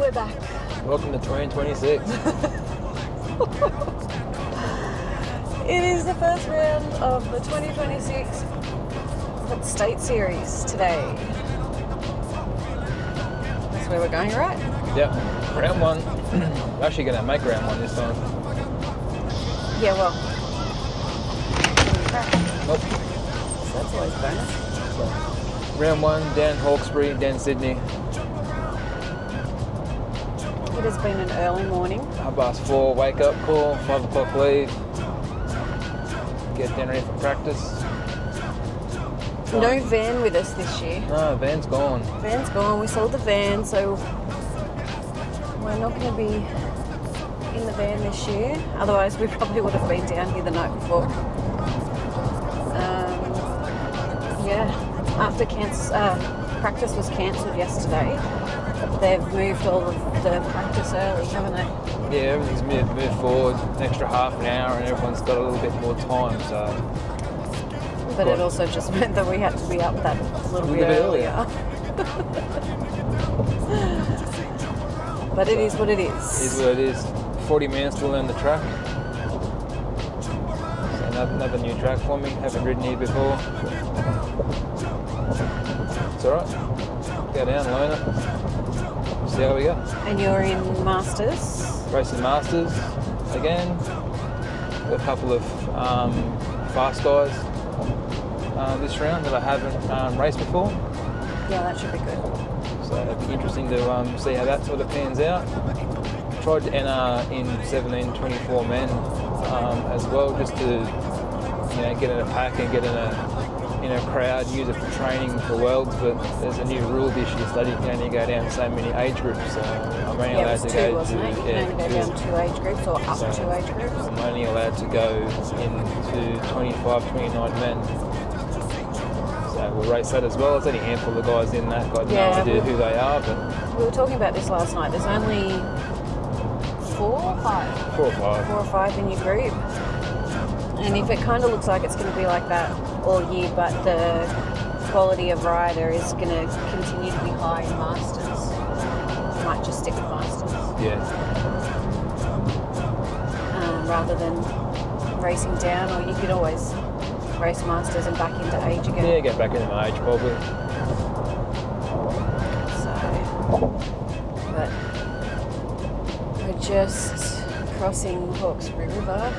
we're back. Welcome to 2026. It is the first round of the 2026 State Series today. That's where we're going, right? Yep. Round one. We're actually going to make round one this time. Yeah, well. Nope. So that's always a bonus. Round one, down Hawkesbury, down Sydney. It has been an early morning. 4:30 wake up call, 5 o'clock leave. Get down ready for practice. No van with us this year. No, van's gone. Van's gone. We sold the van, so we're not going to be in the van this year. Otherwise, we probably would have been down here the night before. After practice was cancelled yesterday, they've moved all of the practice early, haven't they? Yeah, everything's moved forward an extra half an hour and everyone's got a little bit more time, so... But it also just meant that we had to be up that little bit earlier. But it is what it is. It is what it is. 40 minutes to learn the track. So another new track for me. Haven't ridden here before. It's alright. Go down, learn it. See how we go. And you're in Masters? Racing Masters again. Got a couple of fast guys this round that I haven't raced before. Yeah, that should be good. So it'll be interesting to see how that sort of pans out. Tried to enter in 17-24 men as well, just to get in a pack and get in a crowd, use it for training for worlds. But there's a new rule this year that you can only go down so many age groups. So I'm only allowed to go to You can only go down 2 age groups or up to 2 age groups. I'm only allowed to go into 25, 29 men. So we'll race that as well. There's only a handful of guys in that. Got no idea who they are, but we were talking about this last night. There's only 4 or 5? 4 or 5. 4 or 5 in your group. And if it kind of looks like it's going to be like that all year, but the quality of rider is going to continue to be high in Masters, you might just stick with Masters. Yeah. Rather than racing down, or you could always race Masters and back into age again. Yeah, get back into my age probably. So, but we're just crossing the Hawkesbury River.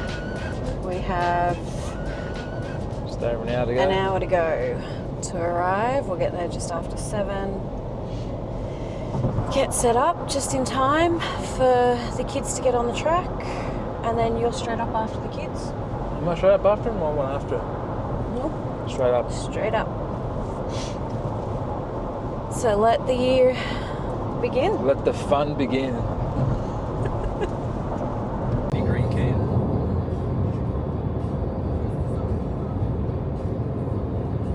We have just over an hour to go. An hour to go to arrive. We'll get there just after 7. Get set up just in time for the kids to get on the track, and then you're straight up after the kids. Am I straight up after them or one after? Nope. Straight up. Straight up. So let the year begin. Let the fun begin. Big green can.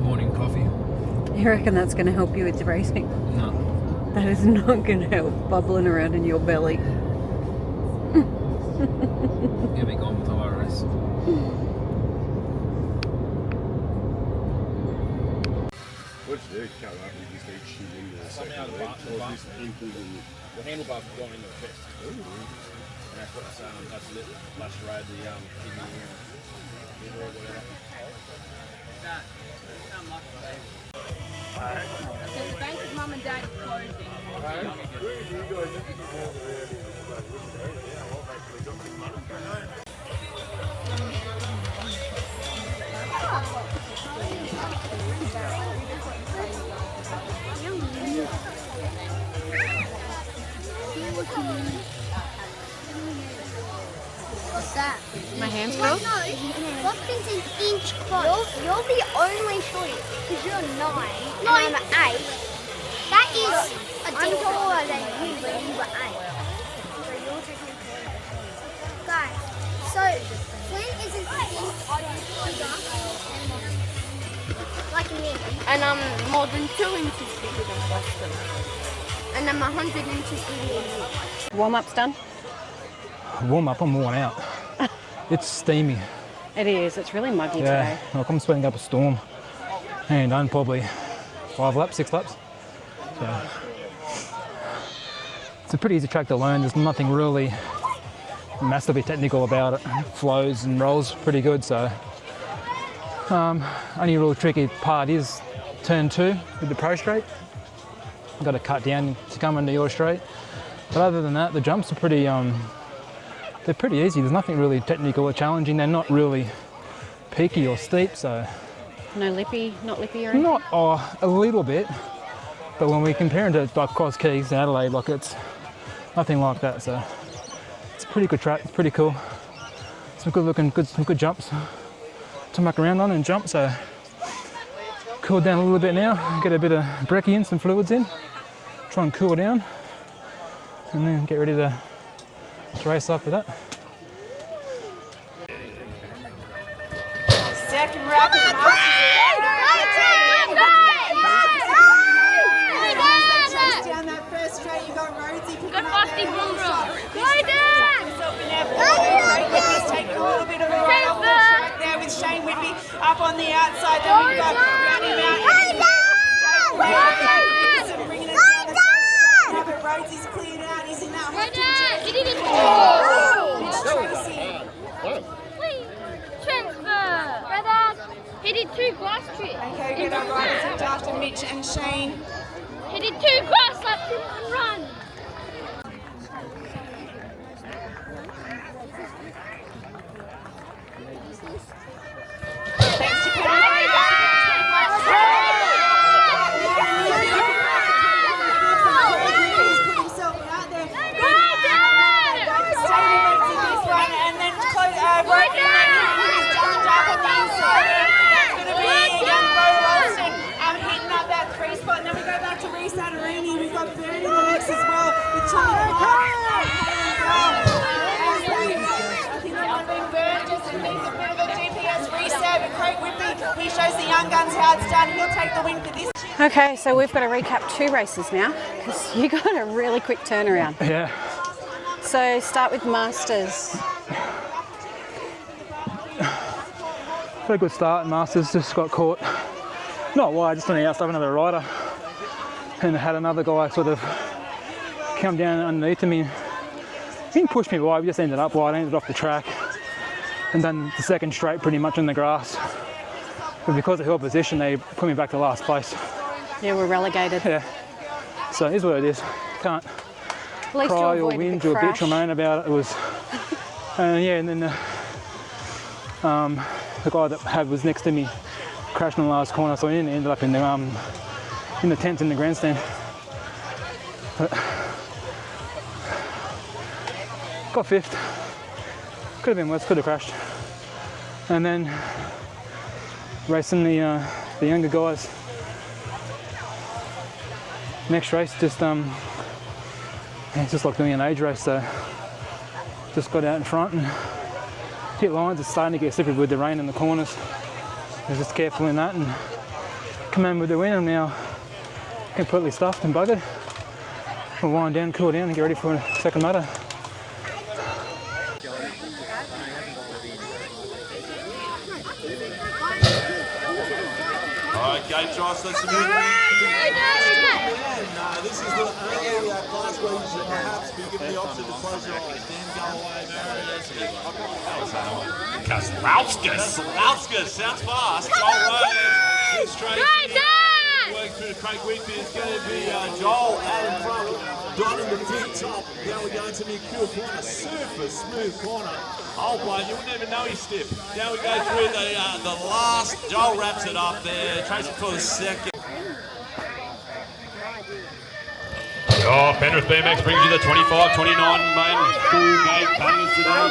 Morning coffee. You reckon that's going to help you with the racing? No. That is not going to help bubbling around in your belly. You'll be gone before I race. What you do, cut up and just eat shit into the second leg, or just empty the... The handlebars have gone into the chest. And that's what's lacerated the kidney liver or whatever. So the bank of mum and dad is closing. What's that? My hand's Well, full? no, boxing's an inch close. You're the only shorty because you're 9 and I'm 8. That is a I'm taller than you, but you were 8. So you're technically... Guys, so Flynn is an inch bigger like me. And I'm more than 2 inches bigger than Weston. And I'm 100 inches bigger than you. Warm-up's done? Warm up, I'm worn out. It's steamy. It is. It's really muggy today. Like I'm sweating up a storm. And done probably 5 laps, 6 laps. So It's a pretty easy track to learn. There's nothing really massively technical about it. Flows and rolls pretty good, so only real tricky part is turn 2 with the pro straight. You've got to cut down to come into your straight. But other than that, the jumps are pretty they're pretty easy. There's nothing really technical or challenging. They're not really peaky or steep, so No lippy, not lippy or anything? not a little bit. But when we compare it to like Cross Keys and Adelaide, like it's nothing like that. So it's a pretty good track. It's pretty cool. Some good looking, some good jumps to muck around on and jump. So cool down a little bit now. Get a bit of brekkie in, some fluids in. Try and cool down, and then get ready to race after that. Second rapid down that first straight, you got Rosie picking up there. He's taking a little bit of a ride off the track there with Shane Whitby up on the outside. Then we've got Rowdy Mountain. Bringing it down the first. Now but Rosie's cleared out. He's in that hot He did 2 glass tricks. Okay, we're going to ride after Mitch and Shane. He did 2 grass laps in one run. Thanks to Penny. He's put himself out there. This one, and then Rosie he's jumping up on the inside there. That's going to be young Bo Ralston hitting up that 3 spot. And then we go back to Reese Aderini. We've got Bird in the mix as well with Tommy Lamar. I think that one being Bird just needs a bit of a GPS reset. But Craig Whitby, he shows the young guns how it's done. He'll take the win for this. Okay, so we've got to recap 2 races now because you got a really quick turnaround. Yeah. So start with Masters. Very good start. Masters just got caught, not wide, just on the outside of another rider, and had another guy sort of come down underneath him. He didn't push me wide, we just ended up wide, ended off the track, and then the second straight pretty much in the grass. But because of hill position, they put me back to last place. Yeah, we're relegated. Yeah. So it is what it is. Can't At least cry you or avoided whinge the or crash. bitch or moan about it. It was, and then the guy that was next to me crashed in the last corner, so he ended up in the tents in the grandstand. But got 5th. Could have been worse. Could have crashed. And then racing the younger guys. Next race, just it's just like doing an age race. So just got out in front and hit lines. It's starting to get slippery with the rain in the corners. I was just careful in that and come in with the win. I'm now completely stuffed and buggered. We'll wind down, cool down and get ready for a second moto. Alright, gate drive, so some this is the only class where you should perhaps be given the option to close your eyes. Then go away, Kaslauskas sounds fast. Joel Rose, straight. Working through Craig Whitby is going to be Joel out in front. Don in the deep top. Now we're going to the Akua corner. Super smooth corner. Oh, boy, you wouldn't even know he's stiff. Now we go through the last. Joel wraps it up there. Tracing for the second. Oh, Penrith BMX brings you the 25-29 main full gate painters today.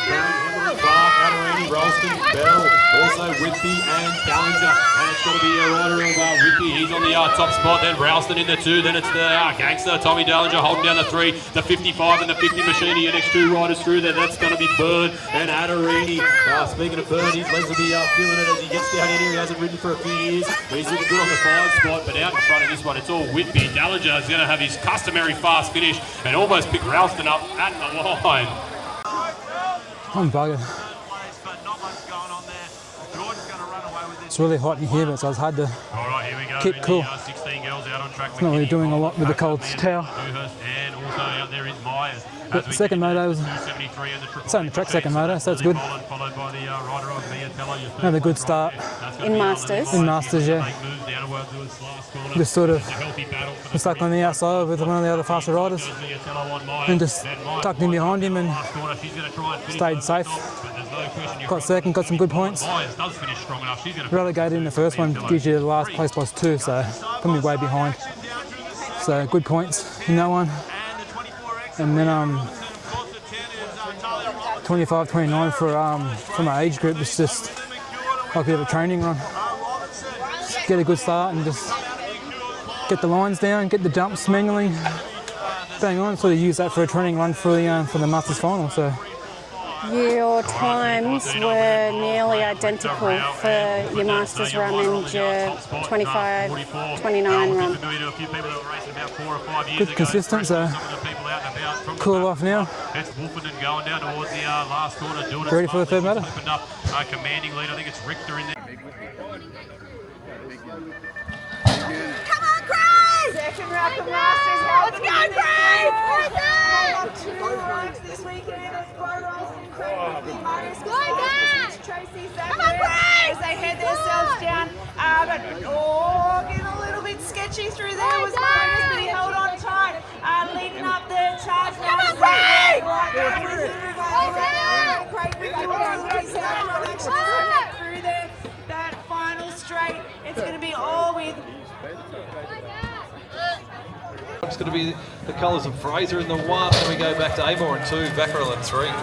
Clark, Aderini, Ralston, Bell, also Whitby and Ballinger. And it's going to be a rider of Whitby. He's on the top spot. Then Ralston in the 2. Then it's the gangster, Tommy Dallinger, holding down the 3. The 55 and the 50 Machine. Your next 2 riders through there. That's going to be Bird and Aderini. Speaking of Bird, his legs will be feeling it as he gets down in here. He hasn't ridden for a few years. But he's looking good on the 5 spot. But out in front of this one, it's all Whitby. Dallinger is going to have his customary fast finish and almost pick Ralston up at the line. I'm buggered. It's really hot in here, but so it's hard to All right, here we go. keep cool. 16 girls out out on track. It's not really doing a lot with the cold towel. And also out there is Myers. But the second moto was on the track second moto, so that's good. Followed by the rider of Miatello. Had a good start In Masters. in Masters, yeah. Just sort of was stuck on the outside with one of the other faster riders and just tucked in behind him and stayed safe. Got second, got some good points. Relegated in the first one, gives you the last place plus 2, so put me way behind. So good points in that one. And then 25, 29 for my age group. It's just like a bit of a training run. Just get a good start and just get the lines down, get the jumps manually, bang on. Sort of use that for a training run for the Masters final. So Your times were nearly identical for your Masters run and your 25, 29 run. good, consistent. So cool off now. Ready for the third moto? Commanding lead, I think it's Richter in there. Second round of Masters. Let's go, Craig! Two runs this weekend as Bo Rolston, Craig Whitby, Marius Tracy Zachary as they head themselves down. But getting a little bit sketchy through there was Marius, but he held on tight. Leading up the charge now. Come on, Craig! Craig Whitby will actually through there. That final straight, it's going to be all with. It's going to be the colours of Fraser in the 1, then we go back to Amor in 2, Vaccarel in 3. He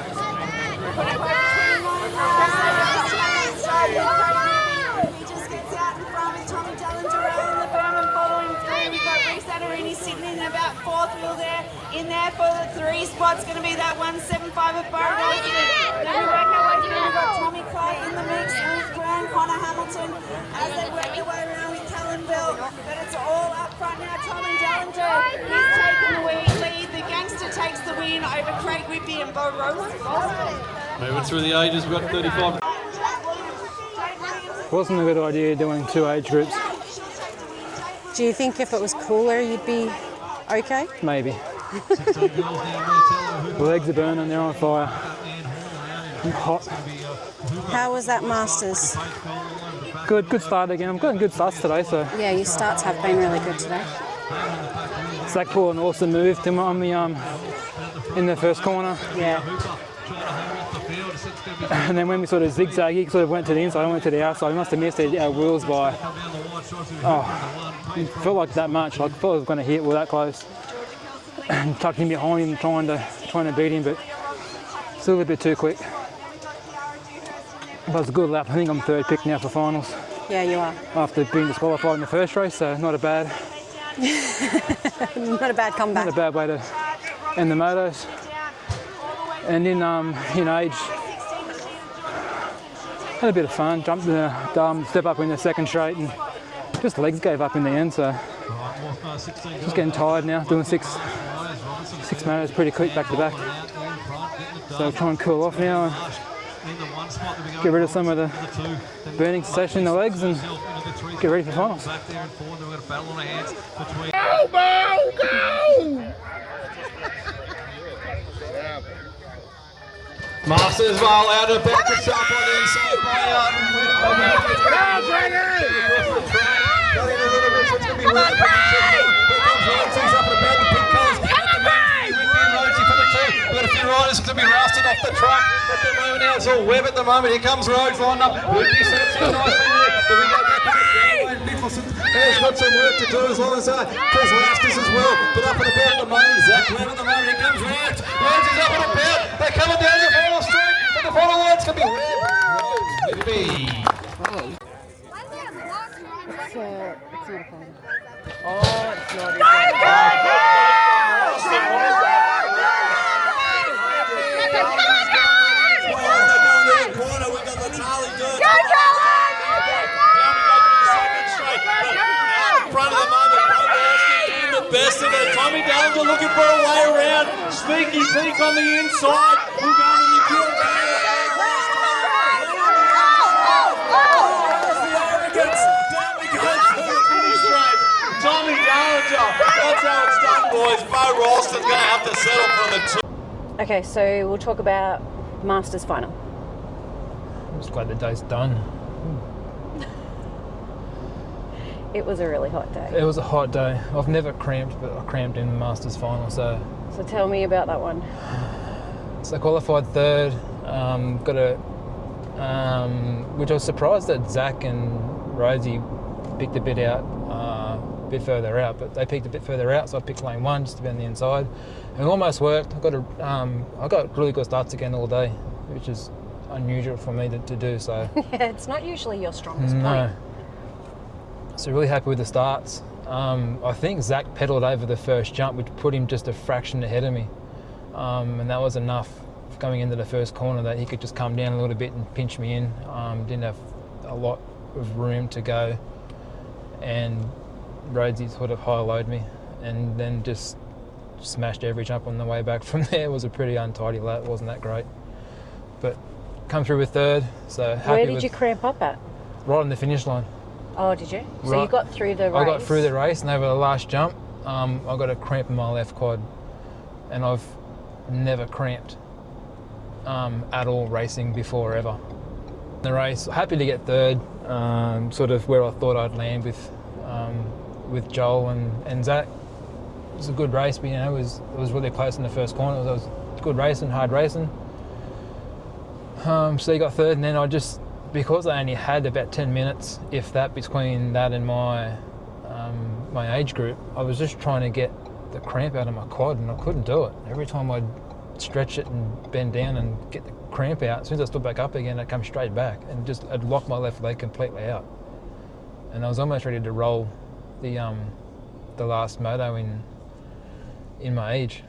just gets out in front with Tommy Dallinger in the Berman following through. We've got Reese Adderini sitting in about 4th wheel there. In there for the 3 spot's going to be that 175 of Burrow. Then we work our way through. We've got Tommy Clark in the mix, Ruth Brown, Connor Hamilton as they work their way around with Callan Bell. But it's all up front now. Tommy Dallinger is taking the lead. The gangster takes the win over Craig Whitby and Bo Rolston. Moving through the ages, we've got 35. Wasn't a good idea doing 2 age groups. Do you think if it was cooler you'd be okay? Maybe. The legs are burning, they're on fire. I'm hot. How was that Masters? Good start again. I'm getting good starts today, so. Yeah, your starts have been really good today. Zach pulled an awesome move to on me in the first corner. Yeah. And then when we sort of zigzag, he sort of went to the inside, I went to the outside. We must have missed our wheels by, it felt like that much. Like I thought I was going to hit, we were that close. And tucked him behind him, trying to beat him, but still a bit too quick. But it was a good lap. I think I'm 3rd pick now for finals. Yeah, you are. After being disqualified in the first race, so not a bad comeback. Not a bad way to end the motos. And in age, had a bit of fun. Jumped the step up in the second straight, and just legs gave up in the end. So just getting tired now. Doing six motos pretty quick back to back. So try and cool off now. And get rid of some of the burning sensation in the legs and get ready for finals. Masters roll out of back to top on the inside by got a few riders to be rousted off the track at the moment. Now it's all web at the moment. Here comes Rd1 up. Whitby sets it nicely there. Then we go back to the Nicholson. He's got some work to do as long as Chris Lasters as well. But up and about at the moment. Zach Webb at the moment. Here comes Rhodes. Rhodes is up and about. They're coming down the final straight. But the final line's going to be Whitby. It's not even. Best of it. Tommy Dallinger looking for a way around. Sneaky peek on the inside. We'll go to the kill. Down we go to the finish straight. Tommy Dallinger that's how it's done, boys. Bo Ralston's going to have to settle for the 2. Okay, so we'll talk about Masters final. I'm just glad the day's done. It was a really hot day. It was a hot day. I've never cramped, but I cramped in the Masters final, so... So tell me about that one. So I qualified third, got a... which I was surprised that Zach and Rosie picked a bit further out, but they picked a bit further out, so I picked lane 1 just to be on the inside. And it almost worked. I got really good starts again all day, which is unusual for me to do, so... Yeah, it's not usually your strongest point. No. So really happy with the starts. I think Zach pedalled over the first jump, which put him just a fraction ahead of me. And that was enough going into the first corner that he could just come down a little bit and pinch me in. Didn't have a lot of room to go. And Rosie sort of high-lowed me and then just smashed every jump on the way back from there. It was a pretty untidy lap. It wasn't that great. But come through with third, so happy. Where did you cramp up at? Right on the finish line. Oh, did you? So Right. you got through the race? I got through the race, and over the last jump, I got a cramp in my left quad, and I've never cramped at all racing before ever. The race, happy to get third, sort of where I thought I'd land with Joel and Zach. It was a good race, but it was really close in the first corner. It was good racing, hard racing. So you got third, and then because I only had about 10 minutes, if that, between that and my age group, I was just trying to get the cramp out of my quad, and I couldn't do it. Every time I'd stretch it and bend down and get the cramp out, as soon as I stood back up again, I'd come straight back, and I'd lock my left leg completely out. And I was almost ready to roll the last moto in my age.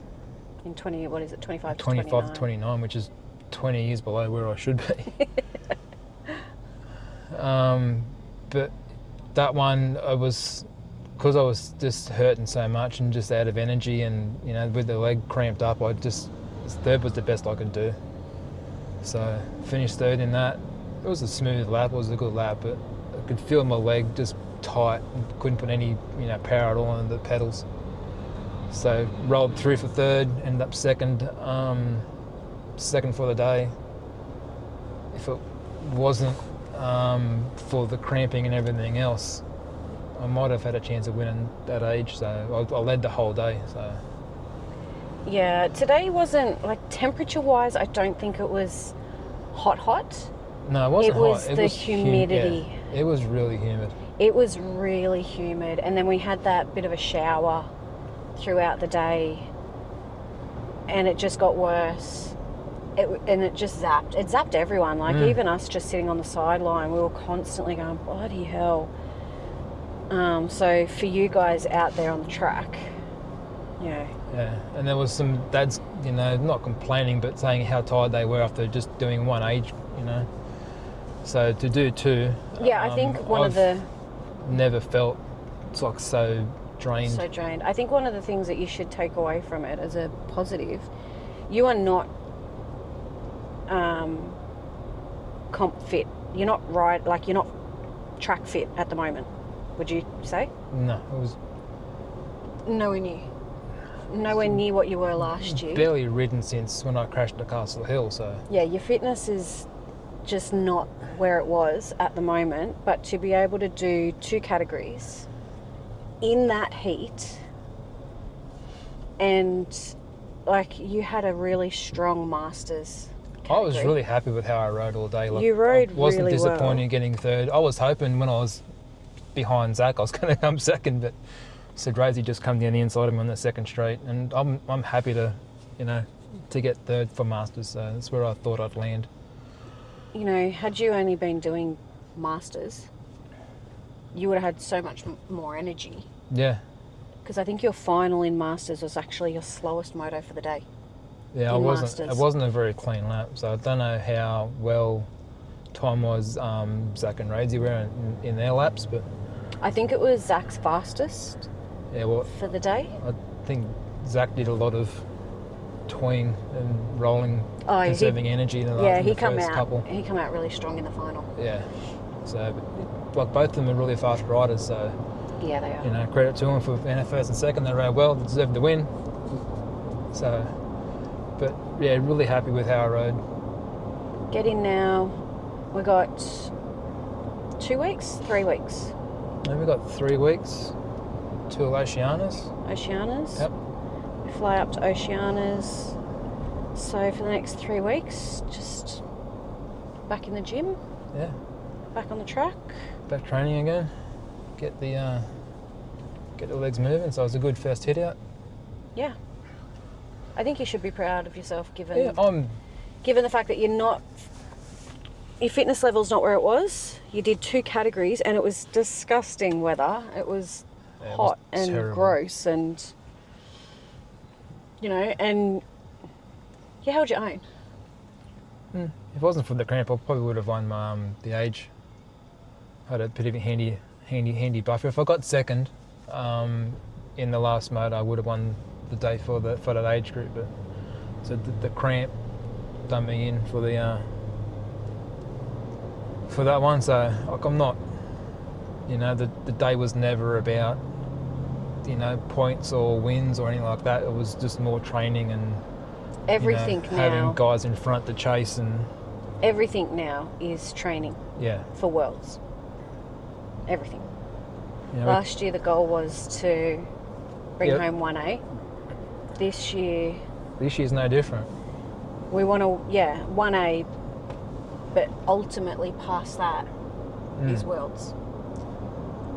In 25 to 29? 25 to 29, which is 20 years below where I should be. But that one, because I was just hurting so much and just out of energy, and with the leg cramped up, third was the best I could do. So finished third in that. It was a smooth lap, it was a good lap, but I could feel my leg just tight and couldn't put any power at all on the pedals. So rolled through for third, ended up second for the day. If it wasn't for the cramping and everything else, I might have had a chance of winning that age. So I led the whole day. So yeah, today wasn't, temperature-wise, I don't think it was hot. No, it wasn't hot. It was the humidity. Yeah, it was really humid. It was really humid, and then we had that bit of a shower throughout the day, and it just got worse. It just zapped. It zapped everyone. Even us just sitting on the sideline, we were constantly going, bloody hell. So for you guys out there on the track, yeah. And there was some dads, not complaining, but saying how tired they were after just doing one age, So to do two. Yeah, I think I've never felt so drained. So drained. I think one of the things that you should take away from it as a positive, you are not comp fit. You're not you're not track fit at the moment, would you say? No, it was nowhere near what you were last year. Barely ridden since when I crashed at Castle Hill, so yeah, your fitness is just not where it was at the moment, but to be able to do 2 categories in that heat, and you had a really strong Masters category. I was really happy with how I rode all day. You rode I wasn't really disappointed well. getting third. I was hoping when I was behind Zach I was going to come second, but said Rosie just come down the inside of me on the second straight, and I'm happy to get third for Masters. So that's where I thought I'd land. Had you only been doing Masters, you would have had so much more energy. Yeah. Because I think your final in Masters was actually your slowest moto for the day. Yeah, it wasn't a very clean lap, so I don't know how well time-wise Zach and Rosie were in their laps, but I think it was Zach's fastest. Yeah, for the day. I think Zach did a lot of toying and rolling, conserving energy in the first couple. He come out really strong in the final. Yeah, so both of them are really fast riders, so Yeah, they are. You know, credit to them for first and second. They rode well, they deserved the win. So, but yeah, really happy with how I rode. Get in now. We got 2 weeks, 3 weeks. And we got 3 weeks till Oceanias. Oceanias. Yep. We fly up to Oceanias. So for the next 3 weeks, just back in the gym. Yeah. Back on the track. Back training again. Get the legs moving. So it was a good first hit out. Yeah. I think you should be proud of yourself, given the fact that your fitness level's not where it was. You did 2 categories, and it was disgusting weather. It was hot and terrible. gross, and and you held your own. If it wasn't for the cramp, I probably would have won the age. I had a pretty handy buffer. If I got second in the last motor, I would have won the day for that age group. But so the cramp done me in for that one. So like, I'm not, the day was never about points or wins or anything like that. It was just more training and Everything now. having guys in front to chase, and Everything now is training for Worlds. Everything. Last year the goal was to bring home 1A. This year's no different. we want to 1A, but ultimately past that is Worlds.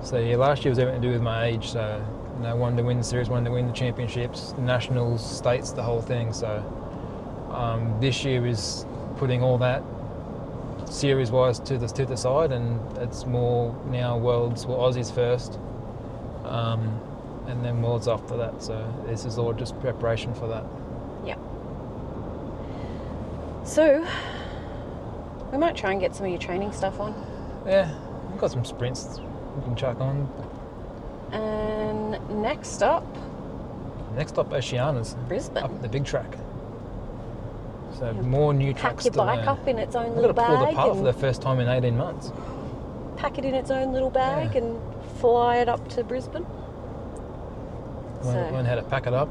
So last year was everything to do with my age. So wanted to win the series, wanted to win the championships, the nationals, states, the whole thing. So this year is putting all that series-wise to the side, and it's more now Worlds, Aussies first, and then Worlds after that. So this is all just preparation for that. Yeah. So we might try and get some of your training stuff on. Yeah, we've got some sprints we can chuck on. And next up, Oceanias. Brisbane. Up at the big track. So more new tracks pack your to bike learn. up in its own I've little got to pull the bag part for and the first time in 18 months. pack it in its own little bag and fly it up to Brisbane. Learn how to pack it up.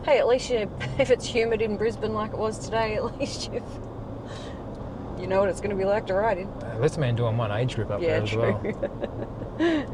Hey, at least if it's humid in Brisbane like it was today, at least you know what it's going to be like to ride in. Let's man doing one age group up there as well. True.